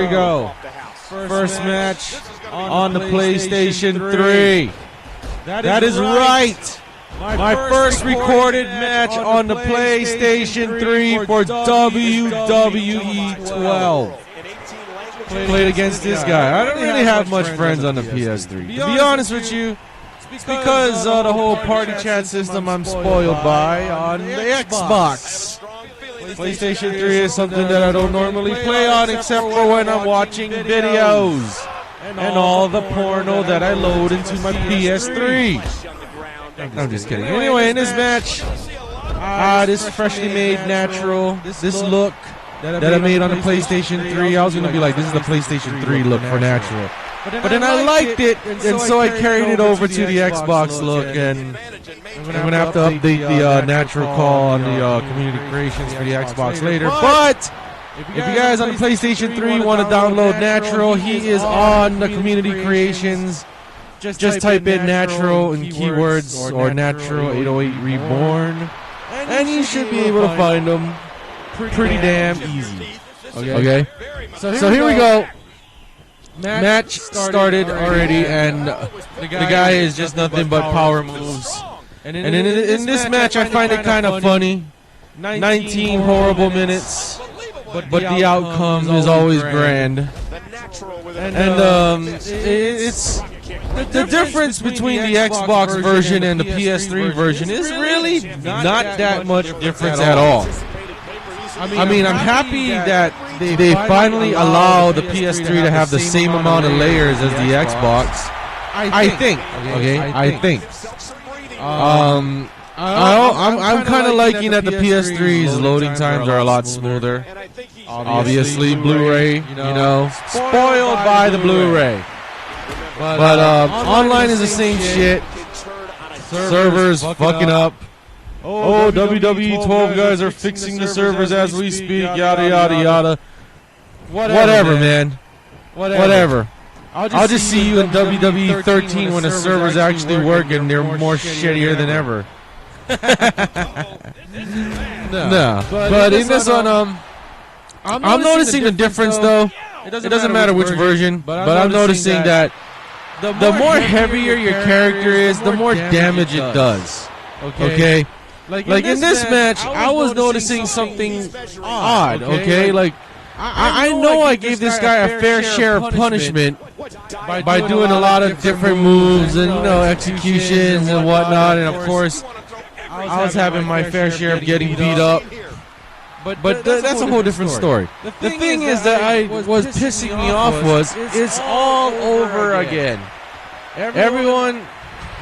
we go. First match on the PlayStation 3. That is right. My first recorded match on the PlayStation 3 for WWE 12. Played against this guy. I don't really have much friends on the PS3. To be honest with you, it's because the whole party chat system I'm spoiled by on the Xbox. PlayStation 3 is something that I don't normally play on except for when I'm watching videos and all the porno that I load into my PS3. I'm just kidding. Anyway, in this match, this freshly made natural, this look that I made on the PlayStation 3, I was going to be like, this is the PlayStation 3 look for natural. But then I liked it, and so I carried it over to the Xbox look, and I'm going to have to update the natural call on the community creations for the Xbox later. But if you guys on the PlayStation 3 want to download natural, he is on the community creations. Just type in natural in keywords or natural 808 reborn, and you should be able to find them pretty damn easy. Okay? So here we go. Match started already, and the guy is just nothing but power moves. And in this match, I find it kind of funny. 19 horrible minutes, but the outcome is always grand. And it's the difference between the Xbox version and the PS3 version is really not that much difference at all. I mean, I'm happy that they finally allow the PS3 to have the same amount of layers as the Xbox. I think. Okay, I think. I'm kind of liking that the PS3's loading times are a lot smoother. Obviously, Blu-ray, you know, spoiled by the Blu-ray. But online is the same shit. Servers fucking up. Oh, WWE 12 guys are fixing the servers as we speak, yada, yada, yada. Whatever, man. Whatever. I'll just see you in WWE 13 when the servers actually work and they're more shittier than ever. No. But in this one, I'm noticing the difference, though. It doesn't matter which version, but I'm noticing that the more heavier your character is, the more damage it does. Okay? Like in this match, I was noticing something odd, okay? Like, I know I gave this guy a fair share of punishment by doing a lot of different moves and, you know, executions and whatnot, and of course, I was having my fair share of getting beat up. But that's a whole different story. The thing is that was pissing me off was it's all over again. Everyone,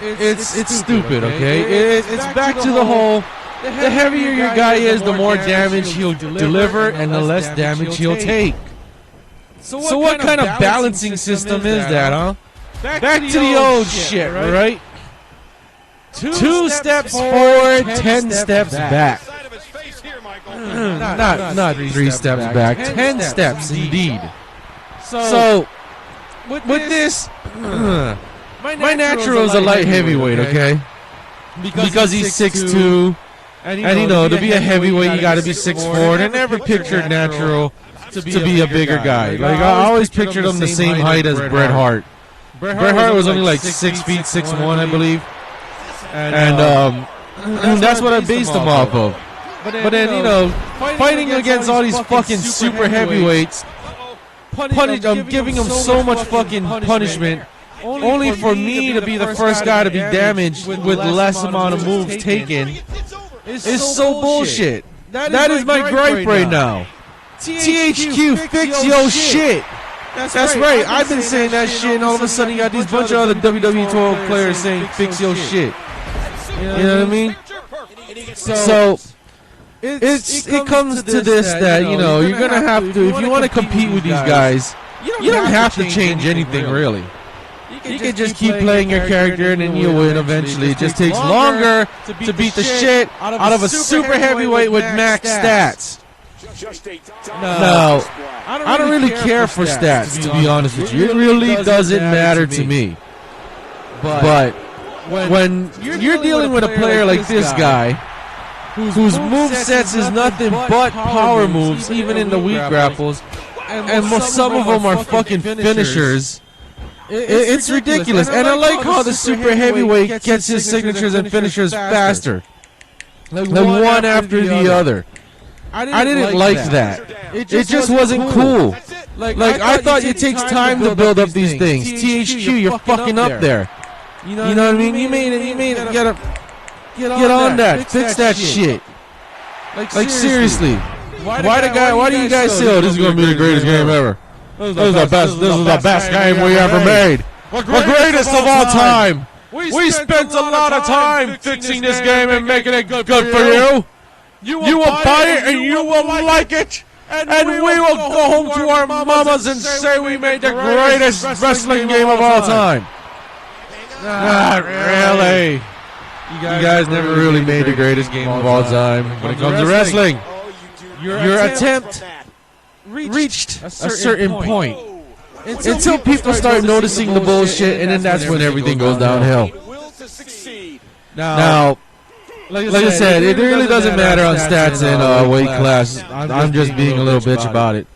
it's stupid, okay? It's back to the whole, the heavier your guy is, the more damage he'll deliver and the less damage he'll take. So what kind of balancing system is that, huh? Back to the old shit, right? 2 steps forward, 10 steps back. Not 3 steps back, 10 steps indeed. So with this, my natural is a light heavyweight, okay? Because he's 6'2", and you know, to be a heavyweight you gotta be 6'4", and I never pictured natural to be a bigger guy. Like, I always pictured him the same height as Bret Hart. Bret Hart was only like 6 feet, 6'1", I believe. And that's what I based him off of. But then, you know, fighting against all these fucking super heavyweights, giving them so much fucking punishment, only for me to be the first guy to be damaged with less amount of moves taken, is so bullshit. That is my gripe right now. THQ, fix your shit. That's right. I've been saying that shit, and all of a sudden you got these bunch of other WWE 12 players saying fix your shit. You know what I mean? So it comes to this that, you know, you're gonna have to, if you want to compete with these guys, you don't have to change anything really. You can just keep playing your character and then you'll win eventually. It just takes longer to beat the shit out of a super heavyweight with max stats. No, I don't really care for stats, to be honest with you. It really doesn't matter to me. But when you're dealing with a player like this guy, whose move sets is nothing but power moves, even in the weak grapples, and some of them are fucking finishers. It's ridiculous. And I like how the super heavyweight gets his signatures and finishers faster, like one after the other. I didn't like that. It just wasn't cool. Like I thought it takes time to build up these things. THQ, you're fucking up there. You know what I mean? You made it. You gotta get on that. Fix that shit. Like seriously. Why do you guys say, oh, this is gonna be the greatest game ever? This is the best game we ever made. The greatest of all time. We spent a lot of time fixing this game and making it good for you. You will buy it and you will like it. And we will go home to our mamas and say we made the greatest wrestling game of all time. Not really. You guys never really made the greatest game of all time when it comes to wrestling. Your attempt reached a certain point until people start noticing the bullshit, and then that's when everything goes downhill. Now, like I said, it really doesn't matter on stats and weight class. I'm just being a little bitch about it.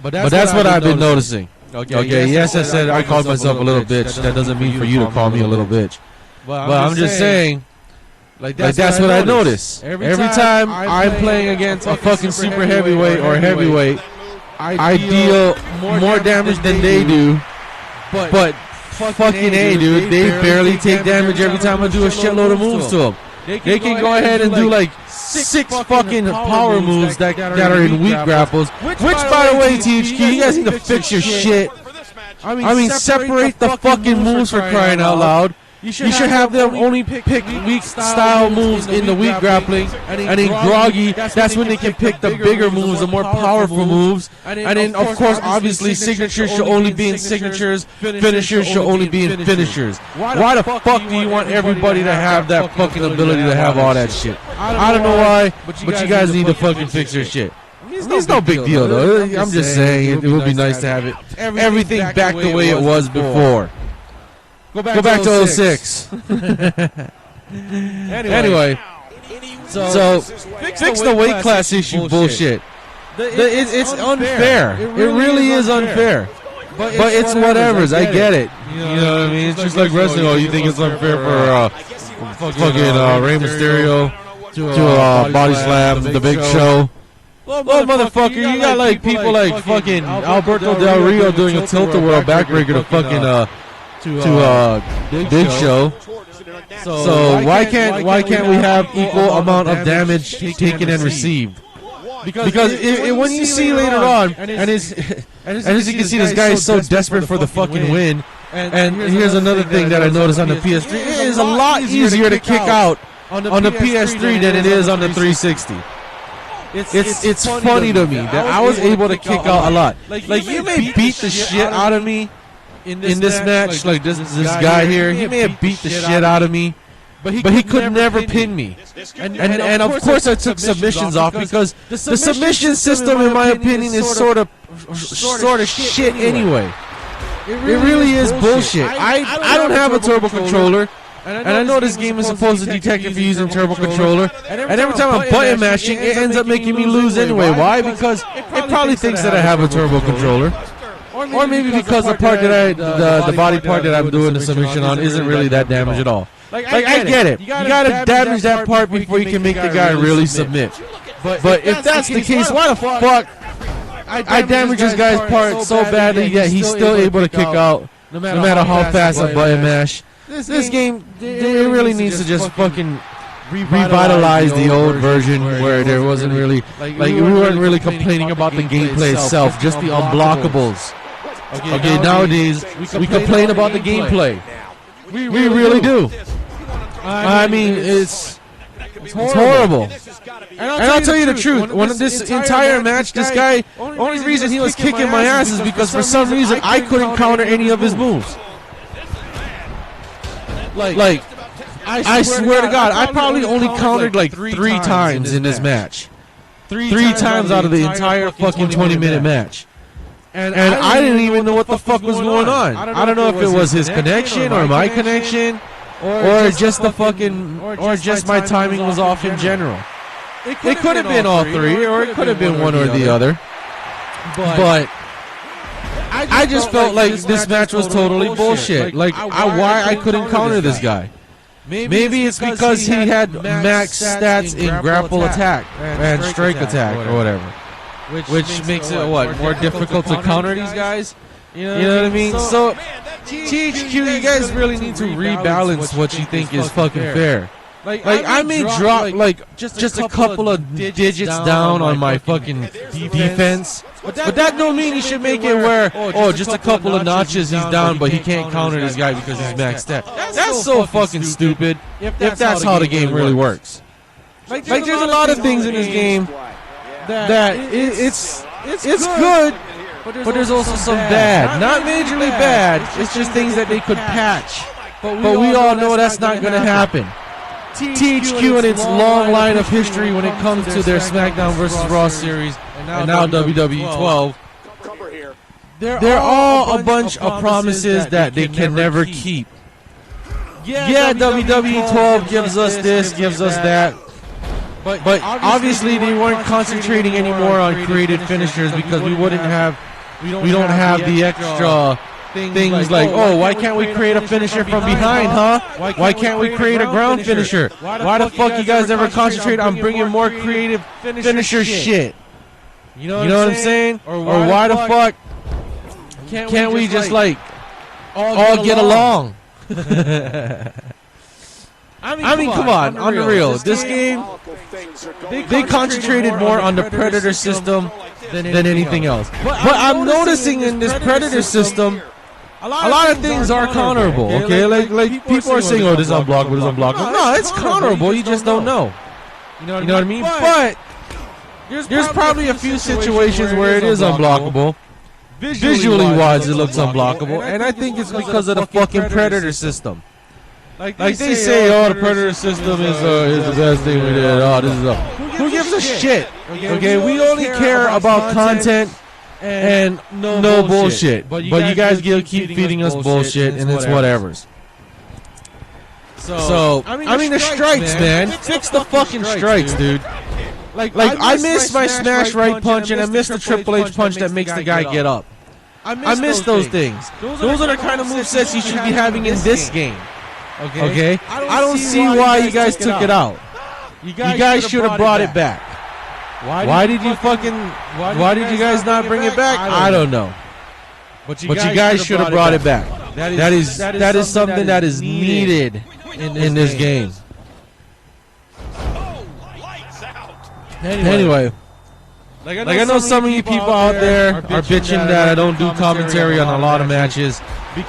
But that's what I've been noticing. Okay, yes, I said I called myself a little bitch. That doesn't mean for you to call me a little bitch. But I'm just saying, like that's what I notice. Every time I'm playing against a fucking super heavyweight or heavyweight, I deal more damage than they do. But fucking A, dude, they barely take damage every time I do a shitload of moves to them. They can go ahead and do like 6 fucking power moves that are in weak grapples. Which, by the way, THQ, you guys need to fix your shit. I mean, separate the fucking moves for crying out loud. You should have them only pick weak style moves in the weak grappling, and in groggy, that's when they can pick the bigger moves, the more powerful moves. And then, of course, obviously, signatures should only be in signatures, finishers should only be in finishers. Why the fuck do you want everybody to have that fucking ability to have all that shit? I don't know why, but you guys need to fucking fix your shit. It's no big deal, though. I'm just saying, it would be nice to have it everything back the way it was before. Go back to 06. Anyway, so fix the weight class issue bullshit. It's unfair. It really is unfair. But it's whatever's. I get it. You know what I mean? It's just like wrestling. Oh, you think it's unfair for fucking Rey Mysterio to body slam the Big Show? Well, motherfucker, you got like people like fucking Alberto Del Rio doing a tilt-a-whirl backbreaker to fucking to Big Show. So why can't we have equal amount of damage taken and received? Because when you see later on, and as you can see, this guy is so desperate for the fucking win. And here's another thing that I noticed on the PS3: it is a lot easier to kick out on the PS3 than it is on the 360. It's funny to me that I was able to kick out a lot. Like you may beat the shit out of me in this match, like this guy here, he may have beat the shit out of me, but he could never pin me. And of course I took submissions off because the submission system, in my opinion, is sort of shit anyway. It really is bullshit. I don't have a turbo controller, and I know this game is supposed to detect if you're using turbo controller, and every time I'm button mashing, it ends up making me lose anyway. Why? Because it probably thinks that I have a turbo controller. Or maybe because the part that the body part that I'm doing the submission on isn't really that damaged at all. Like I get it. You gotta damage that part before you can make the guy really submit. But if that's the case, why the fuck I damage this guy's part so badly that he's still able to kick out no matter how fast I button mash? This game, it really needs to just fucking revitalize the old version where there wasn't really, like we weren't really complaining about the gameplay itself, just the unblockables. Okay, nowadays we complain about the gameplay. We really do. I mean, it's horrible. And I'll tell you the truth. When this entire match, this guy, only reason he was kicking my ass is because for some reason I couldn't counter any of his moves. Like I swear to God, I probably only countered like 3 times in this match. 3 times out of the entire fucking 20-minute match. And I didn't even know what the fuck was going on. I don't know if it was his connection or my connection or just the fucking, or just my timing was off in general. It could have been all 3, or it could have been one or the other. But I just felt like this match was totally bullshit. Like, why I couldn't counter this guy. Maybe it's because he had max stats in grapple attack and strike attack or whatever. Which makes it, more difficult to counter these guys? You know what I mean? So, THQ, you guys really need to rebalance what you think is fucking fair. Like I may drop just a couple of digits down on my fucking defense, but that don't mean you should make it where just a couple of notches he's down, but he can't counter this guy because he's maxed out. That's so fucking stupid. If that's how the game really works. Like there's a lot of things in this game that it's good, but there's also some bad. Not majorly bad. It's just things that they could patch. But we all know that's not going to happen. THQ and its long line of history when it comes to their Smackdown vs. Raw series and now WWE 12, they're all a bunch of promises that they can never keep. Yeah, WWE 12 gives us this, gives us that, but obviously they weren't concentrating anymore on creative finishers because we don't have the extra things like, why can't we create a finisher from behind, huh? Why can't we create a ground finisher? Why the fuck you guys never concentrate on bringing more creative finisher shit? You know what I'm saying? Or why the fuck can't we just all get along? I mean, come on the real. This game, they concentrated more on the Predator system than anything else. But I'm noticing in this Predator system, a lot of things are counterable, okay? Like people are saying, this is unblockable, this is unblockable. No, it's counterable, you just don't know. You know what I mean? But there's probably a few situations where it is unblockable. Visually wise, it looks unblockable, and I think it's because of the fucking Predator system. Like they say, the Predator system is the best thing we did. Who gives a shit? Okay, we only care about content and no bullshit. But you guys keep feeding us bullshit, and it's whatevers. So I mean the strikes, man. Fix the fucking strikes, dude. Like I missed my smash right punch, and I missed the Triple H punch that makes the guy get up. I miss those things. Those are the kind of movesets you should be having in this game. Okay? I don't see why you guys took it out. You guys should have brought it back. Why did you guys not bring it back? I don't know. But you guys should have brought it back. That is something that is needed in this game. Anyway, I know some of you people out there are bitching that I don't do commentary on a lot of matches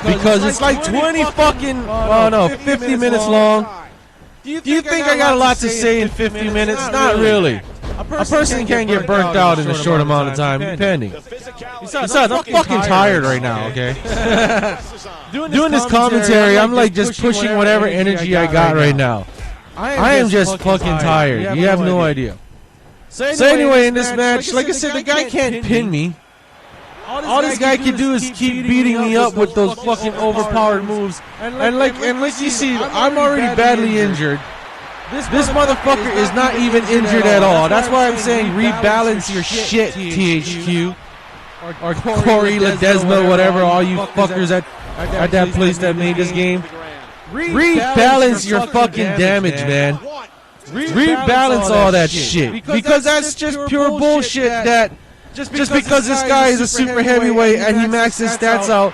because it's like 50 minutes long. Do you think I got a lot to say in 50 minutes? Not really. A person can't get burnt out in a short amount of time, depending. Besides, I'm fucking tired right now, okay? Doing this commentary, I'm like just pushing whatever energy I got right now. I am just fucking tired. You have no idea. So anyway, in this match, like I said, the guy can't pin me. All this guy can do is keep beating me up with those fucking overpowered moves. And like you see, I'm already badly injured. This motherfucker is not even injured at all. That's why I'm saying rebalance your shit, THQ. Or Corey, Ledesma, whatever, all you fuckers at that place that made this game. Rebalance your fucking damage, man. Rebalance all that shit. Because that's just pure bullshit that just because this guy is a super heavyweight and he maxes stats out,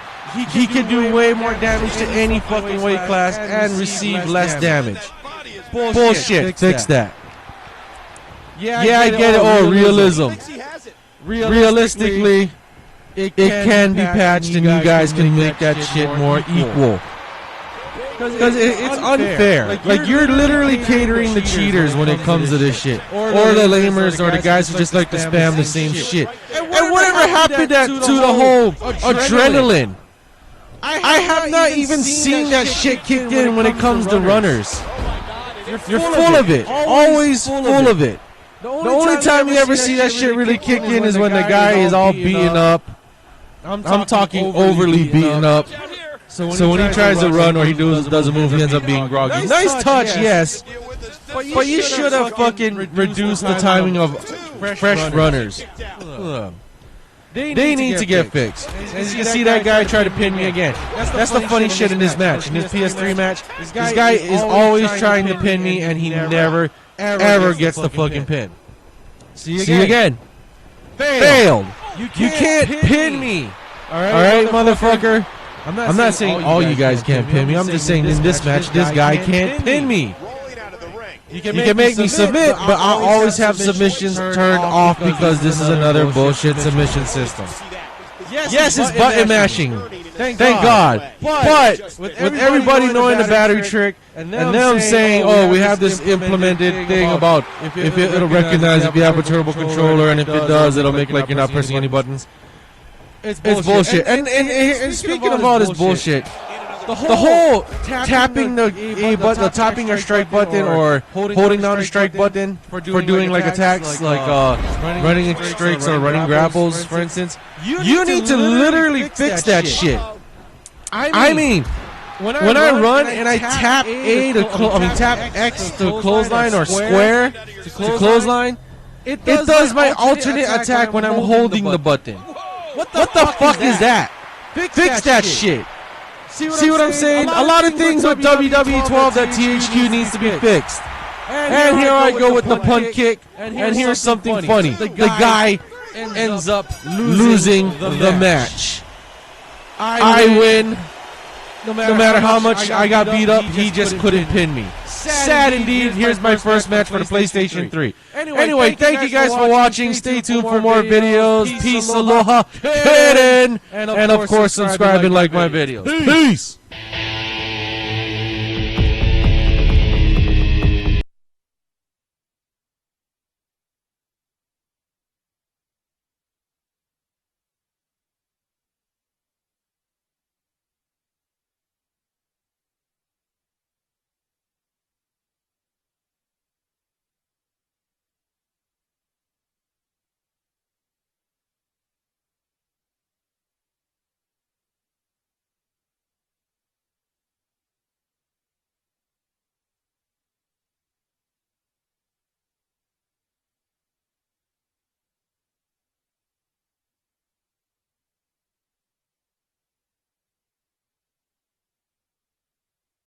he can do way more damage to any fucking weight class and receive less damage. Bullshit. Fix that. Yeah, I get it. Oh, realism. Realistically, it can be patched and you guys can make that shit more equal. Because it's unfair. Like, you're literally catering the cheaters when it comes to this shit. Or the lamers or the guys who just like to spam the same shit. And whatever happened to the whole adrenaline? I have not even seen that shit kicked in when it comes to runners. You're full of it. Always full of it. The only time you ever see that shit really kick in is when the guy is all beaten up. I'm talking overly beaten up. So when he tries to run or he does a move, he ends up being groggy. Nice touch, yes. But you should have fucking reduced the timing of fresh runners. They need to get fixed. As you can see, that guy tried to pin me again. That's the funny shit in this match. In this PS3 match, this guy is always trying to pin me, and he never, ever gets the fucking pin. See you again. Failed. You can't pin me. Alright, motherfucker. I'm not saying all you guys can't pin me. I'm just saying in this match, this guy can't pin me. You can make me submit, but I'll always have submissions turned off because this is another bullshit submission system. Yes, it's button mashing. Thank God. But with everybody knowing the battery trick, and them saying, oh, we have this implemented thing about if it'll recognize if you have a turbo controller, and if it does, it'll make like you're not pressing any buttons. It's bullshit. And speaking of all this bullshit, the whole tapping the A button, the tapping your strike button, or holding down the strike button for doing like attacks, like running strikes or running grapples, for instance. You need to literally fix that shit. I mean, when I run and I tap A to tap X to clothesline or square to clothesline, it does my alternate attack when I'm holding the button. What the fuck is that? Fix that shit. See what I'm saying? A lot of things with WWE 12 that THQ needs to be fixed. And here I go with the punt kick. And here's something funny. The guy ends up losing the match. I win. No matter how much I got beat up, he just couldn't pin me. Sad indeed. Here's my first match for the PlayStation 3. Anyway, thank you guys for watching. Stay tuned for more videos. Peace, aloha, hidden, and of course subscribe and like my videos. Peace.